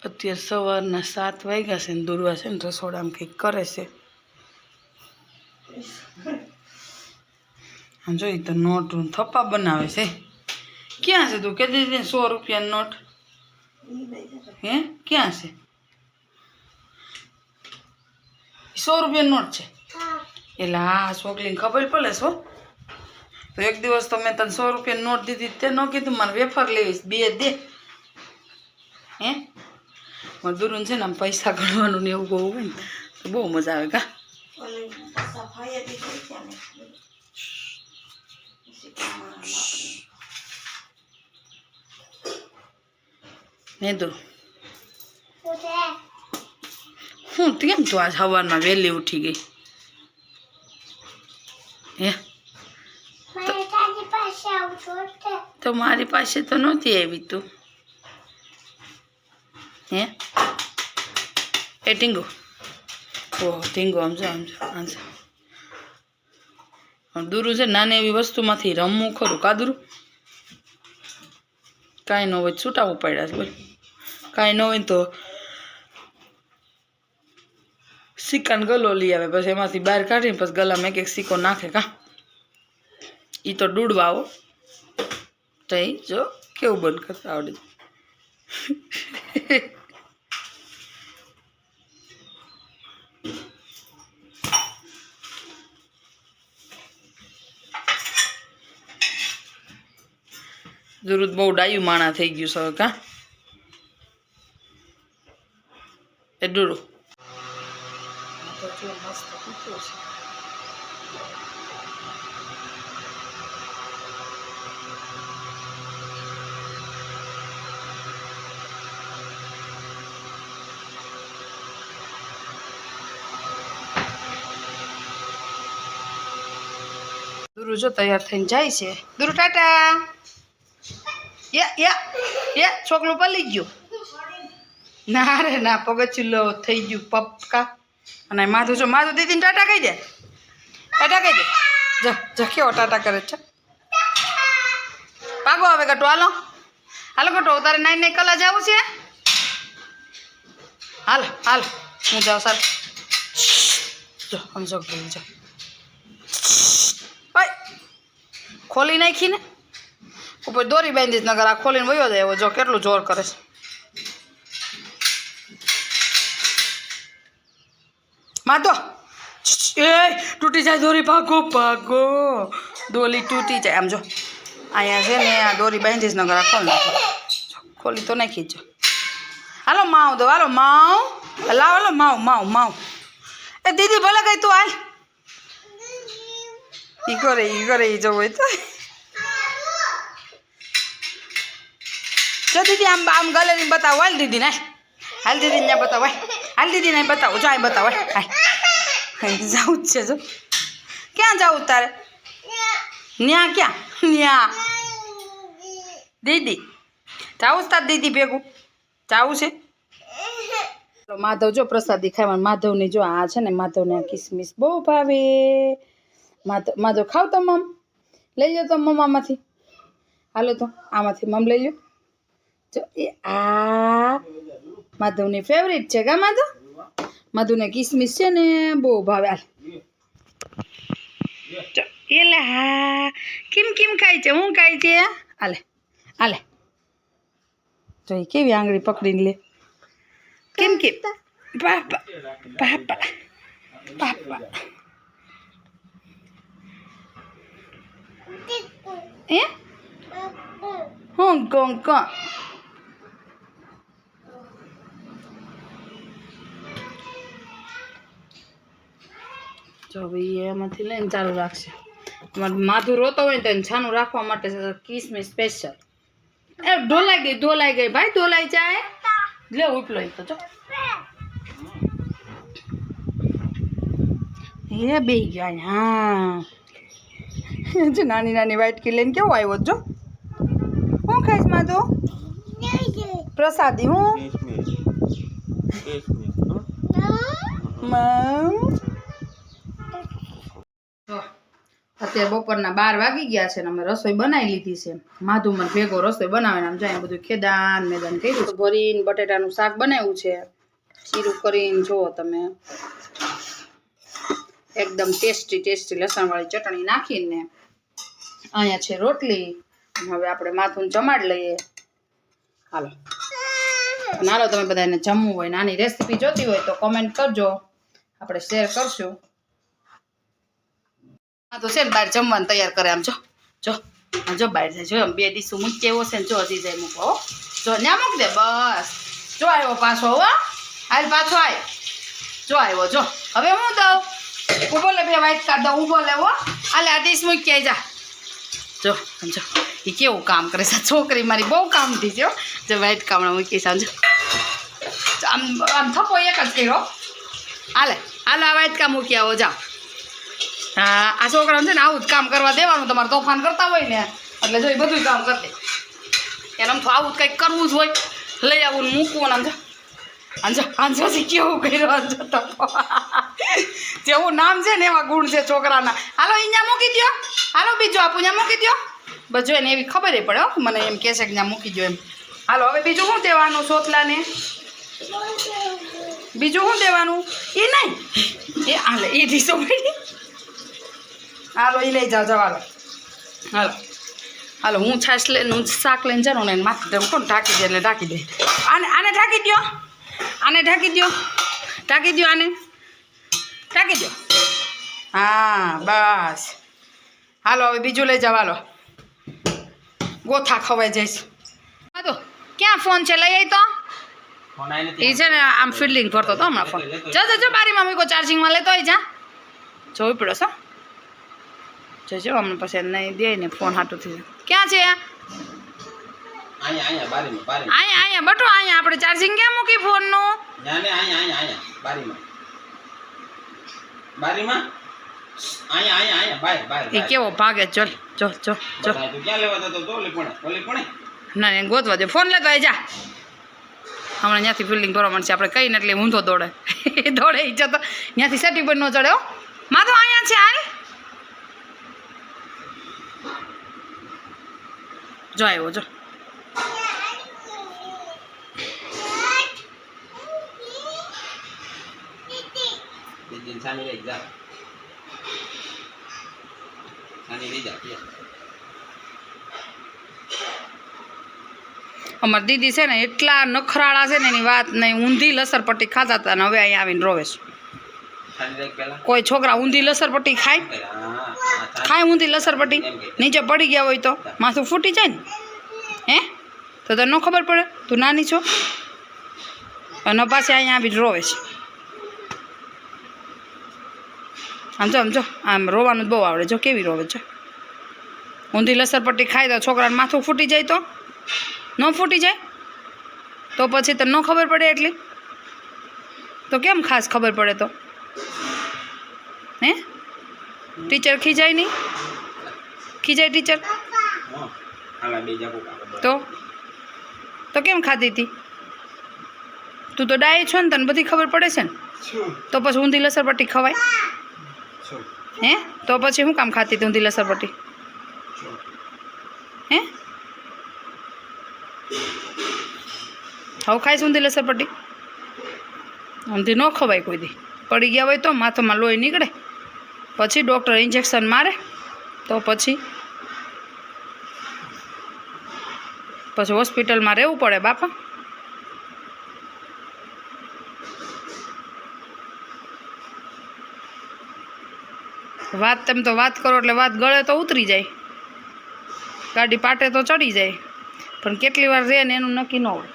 અત્યારે સવારના 7 વાગ્યા છે ને દુર્વા છે ને રસોડામાં કંઈક કરે છે. આમ જોઈ તો નોટ થપ્પા બનાવે છે. ક્યાં છે તું કહેતી હતી 100 રૂપિયાની નોટ? હે ક્યાં છે? 100 રૂપિયાની નોટ છે? એટલે હા છોકરીને ખબર પડે છો. તો એક દિવસ તો મેં તને 100 રૂપિયાની નોટ દીધી તે ન કીધું મારે વેફર લેવીશ 2 દે. હે મજૂરોને છે ને આમ પૈસા ગણવાનું ને એવું બહુ હોય ને તો બહુ મજા આવે કા. ને તો હું કેમ તું આજ સવારમાં વહેલી ઉઠી ગઈ? હે તો મારી પાસે તો નહોતી આવી તું. હે એ ટીંગો ઓહ ટીંગો સમજો દૂરું છે નાની એવી વસ્તુમાંથી રમવું ખરું કાદરું કાંઈ ન હોય છૂટાવું પડ્યા છે બોલ. કાંઈ ન હોય તો સિક્કાનો ગલો લઈ આવે પછી એમાંથી બહાર કાઢીને પછી ગલામાં એક સિક્કો નાખે કા. એ તો ડૂડવા આવો તો એ જો કેવું બંધ કરતા આવડે. જરૂર બહુ ડાયું માણા થઈ ગયું છે કા એ ડૂડું મસ્ત કૂતરો છે. દુરુ જો તૈયાર થઈને જાય છે. દુરુ ટાટા. યા છોકલું પલી ગયું. ના રે ના પગચુલ્લો થઈ ગયું પપકા. અને માધુ જો માધુ દીદીને ટાટા કહી દે. ટાટા કહી દે. જા કેવો ટાટા કરે છે. પાગો હવે ગટો હાલો હાલો ગટો તારે 9 કલા જવું છે. હાલ હું જાઉં સાર. જો સમજો ગઈ જો ખોલી નાખીને ઉપર દોરી બાંધીશ નગર આ ખોલીને વયો જાય એવો જો કેટલું જોર કરે છે. માધો એ તૂટી જાય દોરી ભાગો દોરી તૂટી જાય. આમ જો અહીંયા છે ને આ દોરી બાંધીશ નગર આ ખોલ નાખો. ખોલી તો નાખી જો. હાલો માવ દો હાલો માવ લાવ હાલો માવ એ દીદી ભલે ગઈ તું હાલ. ઈ કરે ઈ જવું હોય તો જો દીદી આમ ગલેરી બતાવો. હાલ દીદી ને હાલ દીદી ને બતાવો. હાલ દીદી ને બતાવો જો આ બતાવો. જવું જ છે જો. ક્યાં જવું તારે? ન્યા ક્યાં ન્યા દીદી જાવું તાર દીદી ભેગું જાવું છે. માધવ જો પ્રસાદી ખાવાનું. માધવની જો આ છે ને માધવને આ કિસમિસ બહુ ભાવે. માધવ ખાવ તો મમ લઈ લો તો મમ આમાંથી. હાલો તો આમાંથી મમ લઈ લો. જો એ આ માધવની ફેવરિટ છે કા માધવ. માધવને કિસમિસ છે ને બહુ ભાવે. હાલ એટલે હા કેમ ખાય છે? હું ખાય છે? હાલે જો એ કેવી આંગળી પકડીને લે. કેમ પાપા એ હોંગકોંગ જો ભાઈ એમાંથી લઈને ચાલુ રાખશે. માધું રોતો હોય ને તો છાનું રાખવા માટે કિસમિસ સ્પેશિયલ. એ ઢોલાઈ ગઈ ભાઈ ઢોલાઈ જાય. લે ઉપલો તો જો હે બે ગયા. હા જો નાની વાટકી લઈને કેવો આવ્યો જો. હું ખાઈશ માધુ? પ્રસાદી હું અત્યારે બપોરના 12 વાગી ગયા છે ને અમે રસોઈ બનાવી લીધી છે. માધુ મને ભેગો રસોઈ બનાવીને આમ જાય બધું ખેદાન મેદાન કર્યું છે. ભરીને બટેટાનું શાક બનાવ્યું છે, જીરું કરીને જુઓ તમે, એકદમ ટેસ્ટી લસણવાળી ચટણી નાખીને. અહીંયા છે રોટલી. હવે આપણે માથું જમાડ લઈએ. હાલો તમે બધાને જમવું હોય, નાની રેસીપી જોતી હોય તો કોમેન્ટ કરજો, આપણે શેર કરશું. તો છે ને બહાર જમવાનું તૈયાર કરે. આમ જો બહાર જાય, જો 2 ડીશું મૂકી આવ્યો છે ને, જો હજી જાય મૂકો, જો ન્યા મૂક દે, બસ જો આવ્યો પાછો. હો હાલ પાછો આય, જો આવ્યો, જો હવે હું દઉં ઉભો લે, 2 વાઇટ કાર્ડ દઉં, ઉભો લેવો આલે આ ડીશ મૂકી આવી જા. જો સમજો એ કેવું કામ કરે છે, છોકરી મારી બહુ કામથી છે. જો વાઇટ કામડા મૂકી સમજો, આમ થપ્પો એક જ કર્યો. હાલો આ વાઇટ કામ મૂકી આવો, જાઓ. હા આ છોકરાને છે ને આવું જ કામ કરવા દેવાનું, તમારે તોફાન કરતા હોય ને એટલે જો એ બધું કામ કરી દે. એને આમ તો આવું જ કંઈક કરવું જ હોય, લઈ આવું ને મૂકવું ને. આંજો કેવું કર્યું, તો જેવું નામ છે ને એવા ગુણ છે છોકરાના. હાલો અહીંયા મૂકી દો, હાલો બીજું આપું ત્યાં મૂકી દો, બસ જો એને એવી ખબર પડે હો, મને એમ કહે છે કે ત્યાં મૂકી દો એમ. હાલો હવે બીજું શું દેવાનું સોતલાને, બીજું શું દેવાનું એ નહીં એ હાલે એ ડીશો પડી. હાલો એ લઈ જાઓ, હાલો હાલો હું છાશ લઈને હું શાક લઈને જાઉં ને માથે દઉં કોણ ઢાંકી દે એટલે ઢાંકી દે. આને ઢાંકી દો, આને ઢાંકી દો, આને ઢાંકી દો. હા બસ હાલો હવે બીજું લઈ જાઓ. હાલો ગોથા ખવાઈ જઈશ. હા તો ક્યાં ફોન છે, લઈ આવી તો એ છે ને આમ ફિલ્ડિંગ ભરતો હતો હમણાં ફોન. જો બારીમાં મૂકો, ચાર્જિંગમાં લેતો હોય જા, જોવી પડ્યો છો. જોજો હમણાં પછી નહીં દે ને ફોન હાટું થઈ જાય. ક્યાં છે અહીંયા બટો, અહીંયા આપણે ચાર્જિંગ ક્યાં મૂકી ફોનનું? એ કેવો ભાગે, જો ના ગોતવા દે, ફોન લેતો જા. હમણાં ત્યાંથી ફિલ્ડિંગ કરવા મળશે, આપણે કહીને એટલે ઊંધો દોડે દોડે ઈ જતો ત્યાંથી સેટી પર ન ચડે. હો માં તો અહીંયા છે, હાલ જો આવ્યો, જો અમારી દીદી છે ને એટલા નખરાળા છે ને એની વાત નહીં. ઊંધી લસરપટ્ટી ખાતા હતા ને હવે અહીંયા આવીને રોવે છે. કોઈ છોકરા ઊંધી લસરપટ્ટી ખાય ઊંધી લસરપટ્ટી નીચે પડી ગયા હોય તો માથું ફૂટી જાય ને. હે તો તને ન ખબર પડે, તું નાની છો અને પાછી અહીંયા આવીને રોવે છે. આમ જો આમ રોવાનું જ બહુ આવડે, જો કેવી રોવે છે. ઊંધી લસરપટ્ટી ખાય તો છોકરાને માથું ફૂટી જાય તો ન ફૂટી જાય તો પછી તને ન ખબર પડે એટલી તો કેમ ખાસ ખબર પડે તો? હે ટીચર ખીજાય નહીં? ખીજાય ટીચર તો કેમ ખાધી હતી? તું તો ડાય છો ને, તને બધી ખબર પડે છે ને, તો પછી ઊંધી લસરપટ્ટી ખવાય? હે તો પછી શું કામ ખાતી હતી ઊંધી લસરપટ્ટી? હે હવે ખાઈશ ઊંધી લસરપટ્ટી? ઊંધી ન ખવાય કોઈ દી. પડી ગયા હોય તો માથામાં લોહી નીકળે, પછી ડૉક્ટર ઇન્જેક્શન મારે તો પછી હોસ્પિટલમાં રહેવું પડે બાપા. વાત તમે તો વાત કરો એટલે વાત ગળે તો ઉતરી જાય, ગાડી પાટે તો ચડી જાય, પણ કેટલી વાર રહે ને એનું નક્કી ન હોય.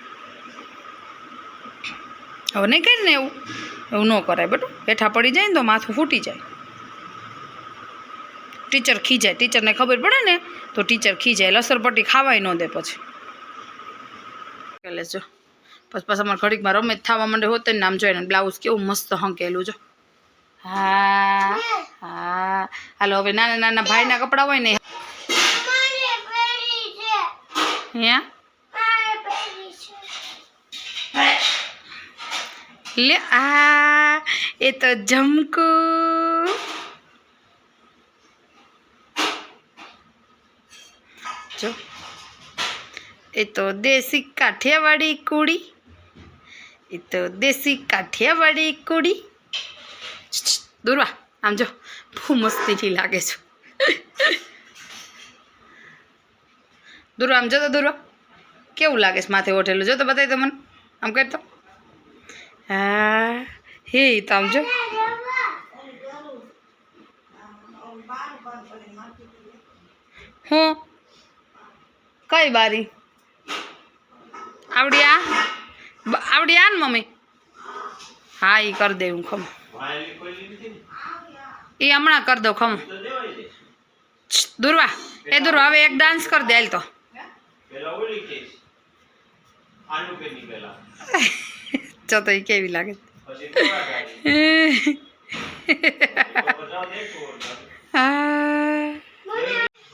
હવે નહીં કરી ને એવું ન કરાય બેટું. હેઠા પડી જાય ને તો માથું ફૂટી જાય. ટીચર ખીજાય, ટીચરને ખબર પડે ને તો ટીચર ખીજાય. લસરપટ્ટી ખાવાય ન દે પછી. લેજો પછી અમારે ઘડીકમાં રમે જ થવા માંડે હોતે ને. આમ જોઈને બ્લાઉઝ કેવું મસ્ત હંકેલું જો. હા હા હાલો હવે નાના નાના ભાઈના કપડાં હોય ને લે આ એ તો જમકુ એ તો દેશી કાઠિયાવાડી કુડી, એ તો દેશી કાઠિયાવાડી કુડી. દુર્વા આમ જો બહુ મસ્તીથી લાગે છે. દુર્વા આમ જો તો દુર્વા કેવું લાગે છે માથે ઓઢેલું, જો તો બતાવી તો મને, આમ કરી તો. હા હે તો આમ જો. હું કઈ બારી આવડી આ ને મમ્મી? હા એ કરી દે હું ખમ, એ હમણાં કરી દઉં ખમ. દુર્વા એ દુર્વા હવે એક ડાન્સ કરી દે હાલ તો. જો તો એ કેવી લાગે.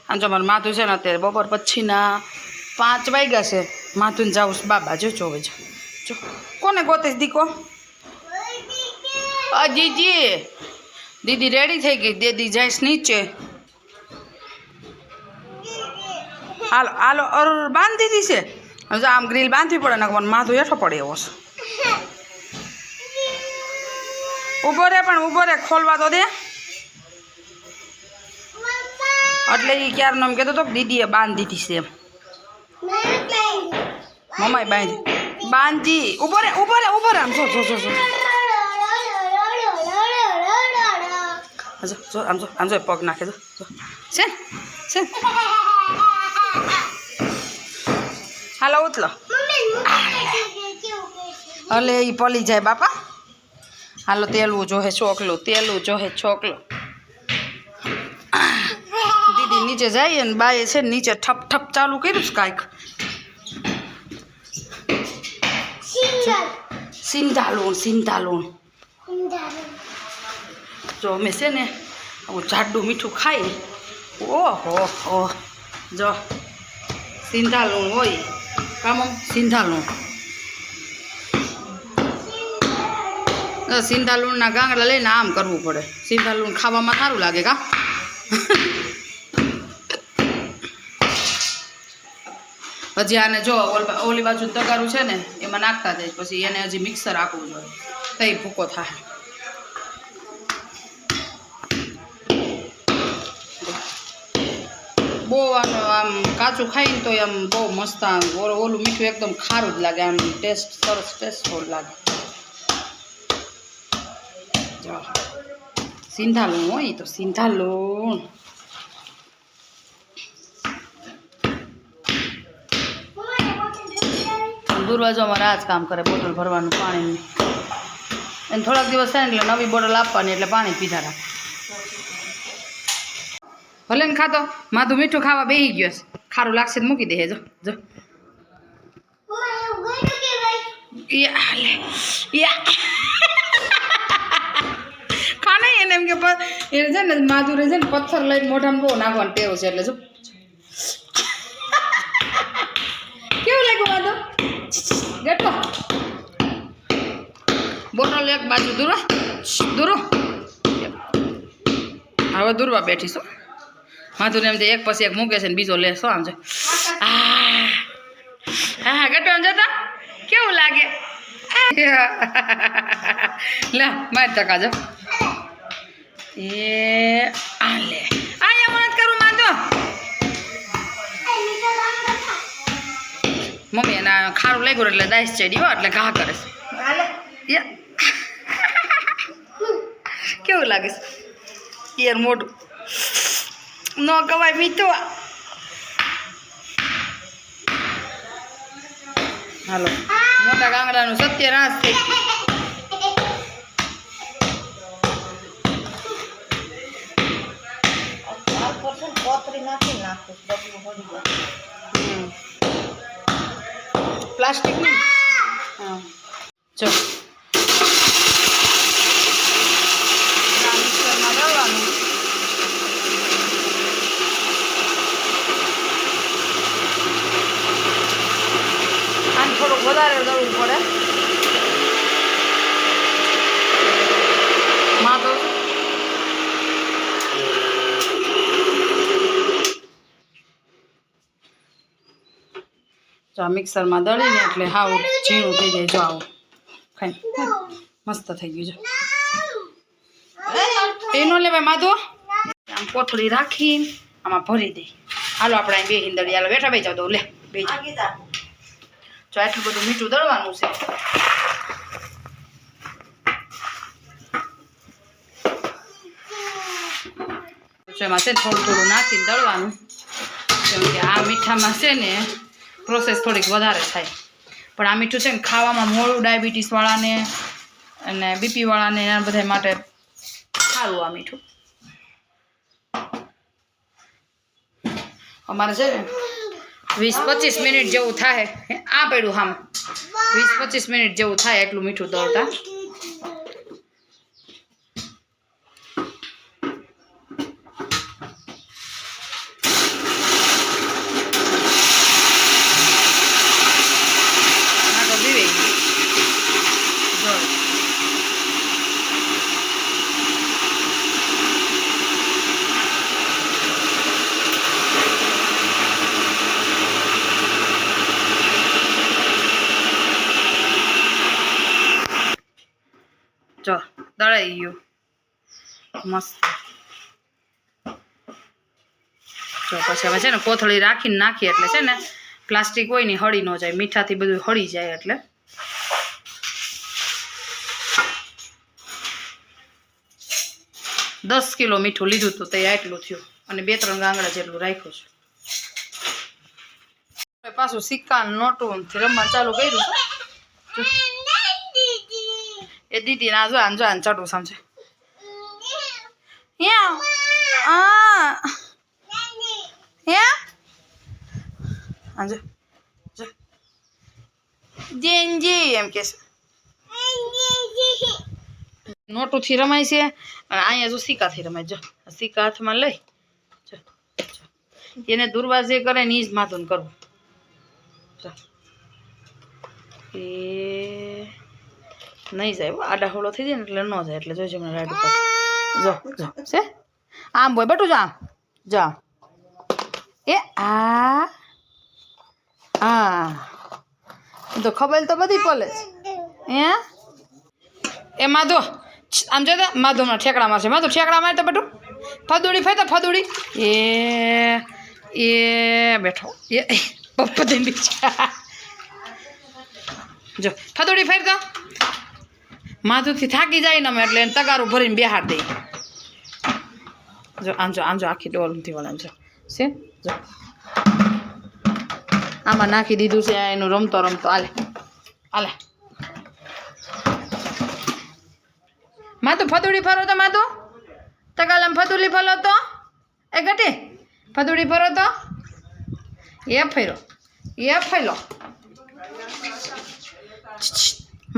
આમ જો મારું માથું છે ને અત્યારે બપોર પછીના 5 વાગ્યા છે. માથું જાઉં બાબા જો જોવે જો કોને ગોતીશ દીકો? અજીજી દીદી રેડી થઈ ગઈ, દીદી જઈશ નીચે. હાલો હાલો અર બાંધી દીધી છે. હવે આમ ગ્રીલ બાંધવી પડે ને માથું હેઠો પડે એવો છે. ઊભો રે પણ ઊભો રે, ખોલવા તો દે. એટલે એ ક્યારનો એમ કહેતો હતો કે દીદીએ બાંધી દીધી છે એમ. મમ્માએ બાંધી. ઊભો રે આમ જો આમ જો પગ નાખે જો છે. હાલો ઉતલો. હલે એ પલી જાય બાપા. હાલો તેલવું જોહે છોકલું, દીદી નીચે જાય ને બાએ છે નીચે ઠપ ચાલુ કર્યું છે કાંઈક. સિંધાલુણ જો અમે છે ને આવું જાડું મીઠું ખાઈ. ઓહો જો સિંધાલુણ હોય કામ, સિંધાલુણના ગાંગડા લઈને આમ કરવું પડે. સિંધાલુણ ખાવામાં સારું લાગે કા. હજી આને જો ઓલી બાજુ તગારું છે ને એમાં નાખતા જાય, પછી એને હજી મિક્સર આપવું જોઈએ તો એ ભૂકો થાય. બહુ આમ કાચું ખાઈને તો આમ બહુ મસ્ત, આમ ઓલું મીઠું એકદમ ખારું જ લાગે, આમ સરસ ટેસ્ટફુલ લાગે. સિંધાલુણ હોય તો સિંધાલુણ. દરવાજો અમારે આ જ કામ કરે, બોટલ ભરવાનું પાણીની. એને થોડાક દિવસ થાય ને એટલે નવી બોટલ આપવાની, એટલે પાણી પીધા રાખે. ભલે ને ખાતો માથું મીઠું ખાવા બેસી ગયો છે, ખારું લાગશે તો મૂકી દે. જો ખાને એને એમ કે એને છે ને માથું રહે છે ને પથ્થર લઈને મોઢામાં બહુ નાખવાનું ટેવ છે. એટલે જો કેવું લાગ્યું માથું? ગેટો બોટલ એક બાજુ દૂરો. હવે દૂરવા બેઠીશું. માથું એમ એક પછી એક મૂકે છે ને બીજો લેશો. આમ છે હા ગટો આમ જતા કેવું લાગે? લે માર ટકા જો એ આ લે આ મદદ કરું માથો. મમ્મી એના ખારું લાગ્યું એટલે દાઈસ ચડી હો, એટલે ઘા કરે છે. કેવું લાગે છે યાર? મોટું ન કવાય મીઠું. હાલો મોટા ગાંગડાનું સત્યનાશ થઈ ગયું. પ્લાસ્ટિક ની હા જો મિક્સરમાં દળવાનું. આને થોડુંક વધારે દળવું પડે. માં તો જો આ મિક્સરમાં દળીને એટલે હાવ ઝીણું થઈ જાય. જો આવું ખાઈ મસ્ત થઈ ગયું. જો એનો લેવાય માધો આમ કોથળી રાખીને આમાં ભરી દઈ. હાલો આપણે અહીં બે હિંદડી હાલો બેઠા બે જાવ દઉં લે બે જાવ. જો આટલું બધું મીઠું દળવાનું છે. એમાં છે ને થોડું થોડું નાખીને દળવાનું, કેમ કે આ મીઠામાં છે ને પ્રોસેસ થોડીક વધારે થાય. પણ આ મીઠું છે ને ખાવામાં મોડું ડાયાબિટીસવાળાને અને બીપીવાળાને એના બધા માટે સારું આ મીઠું. અમારે છે ને 20-25 મિનિટ જેવું થાય. આ પડ્યું આમ 20-25 મિનિટ જેવું થાય એટલું મીઠું દળતા. જો દળાઈ ગયું મસ્ત. જો પછી હવે છે ને કોથળી રાખીને નાખીએ એટલે છે ને પ્લાસ્ટિક હોય ને હળી ન જાય. મીઠાથી બધું હળી જાય એટલે. દસ કિલો મીઠું લીધું હતું તે આટલું થયું અને 2-3 ગાંગડા જેટલું રાખ્યું છે. પાછું સિક્કા નોટું રમવા ચાલુ કર્યું છે. એ દીદી ના જો આને ચડું સમજે. એમ કે નોટુથી રમાય છે અને અહીંયા જો સિક્કાથી રમાય. જો સિક્કા હાથમાં લઈ એને દુર્વાજે કરે ને એ જ માથું કરવું. એ નહીં જાય આડા હોળો થઈ જાય ને એટલે ન જાય. એટલે જોઈજો મને રાઈડ ઉપર જો જો છે આમ બોય બટું જો આમ જો એ આ તો ખબર તો બધી પલે છે. એ માધો આમ જોતા માધવના ઠેકડા મારશે. માધવ ઠેકડા મારે તો બટું ફદુડી ફાય તો ફદુડી એ બેઠો એ પપ્પા દે જો ફદુડી ફેર તો માધુથી થાકી જાય ને અમે એટલે એને તગારું ભરીને બેહાડ દઈએ. જો આમ જો આખી ડોલ નથી વળે. જો છે જો આમાં નાખી દીધું છે. એનું રમતો હાલે હાલે. માધુ ફદુડી ફરો તો માધુ તગાલમ ફદુલી ફરો તો એ ઘટી ફદુડી ફરો તો એ ફેરો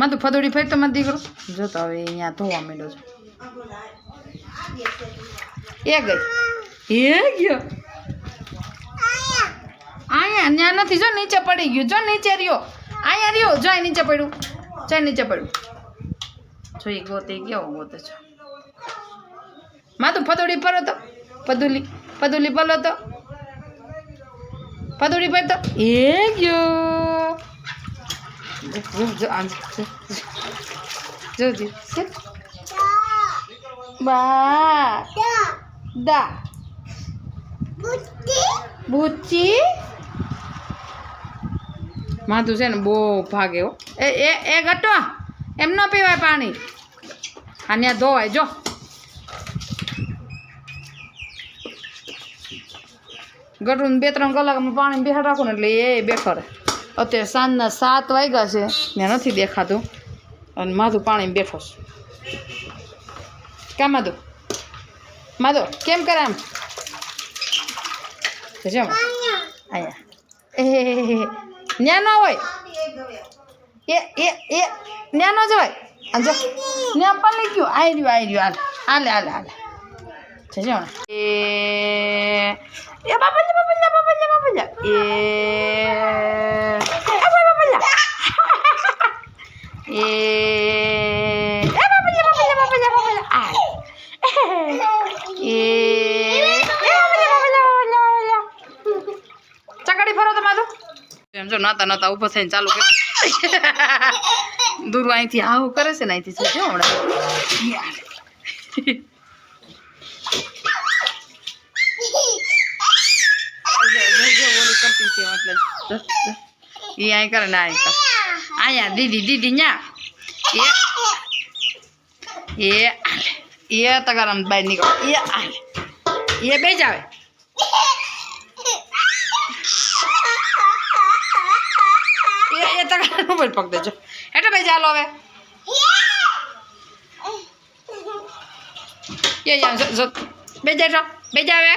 માધુ ફદુડી ફેર તો મારો દીકરો જોતો હવે અહીંયા ધોવા માંડ્યો છે. એ ગયો અહીંયા ત્યાં નથી. જો નીચે પડી ગયું. જો નીચે રહ્યો અહીંયા રહ્યો. જો નીચે પડ્યું. જો એ ગોતે કેવો ગોતે છે. માધુ ફદુડી ફરો તો ફદુલી ફલો તો ફદુડી ફર તો એ ગયો. જો બા દા બુચ્ચી માધુ છે ને બહુ ભાગે હો. એ ઘટો એમ ન પીવાય પાણી. આ ત્યાં ધોવાય. જો ગટું 2-3 કલાકમાં પાણી બેહાડ રાખું ને એટલે એ બેઠો રહે. અત્યારે સાંજના 7 વાગ્યા છે ત્યાં નથી દેખાતું અને માધુ પાણી બેઠો છે. ક્યાં માધુ કેમ કરે આમ જેમ અહીંયા ન્યા ન હોય એ ન્યા ન જવાય. જો ન્યા પલી ગયું. આવી રહ્યું હાલે છે એ બાપલ્યા ચકડી ફરો તો માધુ એમ જો જો નાતા નાતા ઊભો થઈને ચાલુ કરી દૂર અહીંથી આવું કરે છે ને અહીંથી જો હમણાં ઓલું કરતી છે એટલે એ અહીં કરે ને અહીં કરે અહીંયા દીદી ન્યા એ તગારામ બહાર નીકળો એ બે જ આવે એ તગારામ ઉપર પગ દેજો એટલે બે ચાલો હવે બે જાય બે જ આવે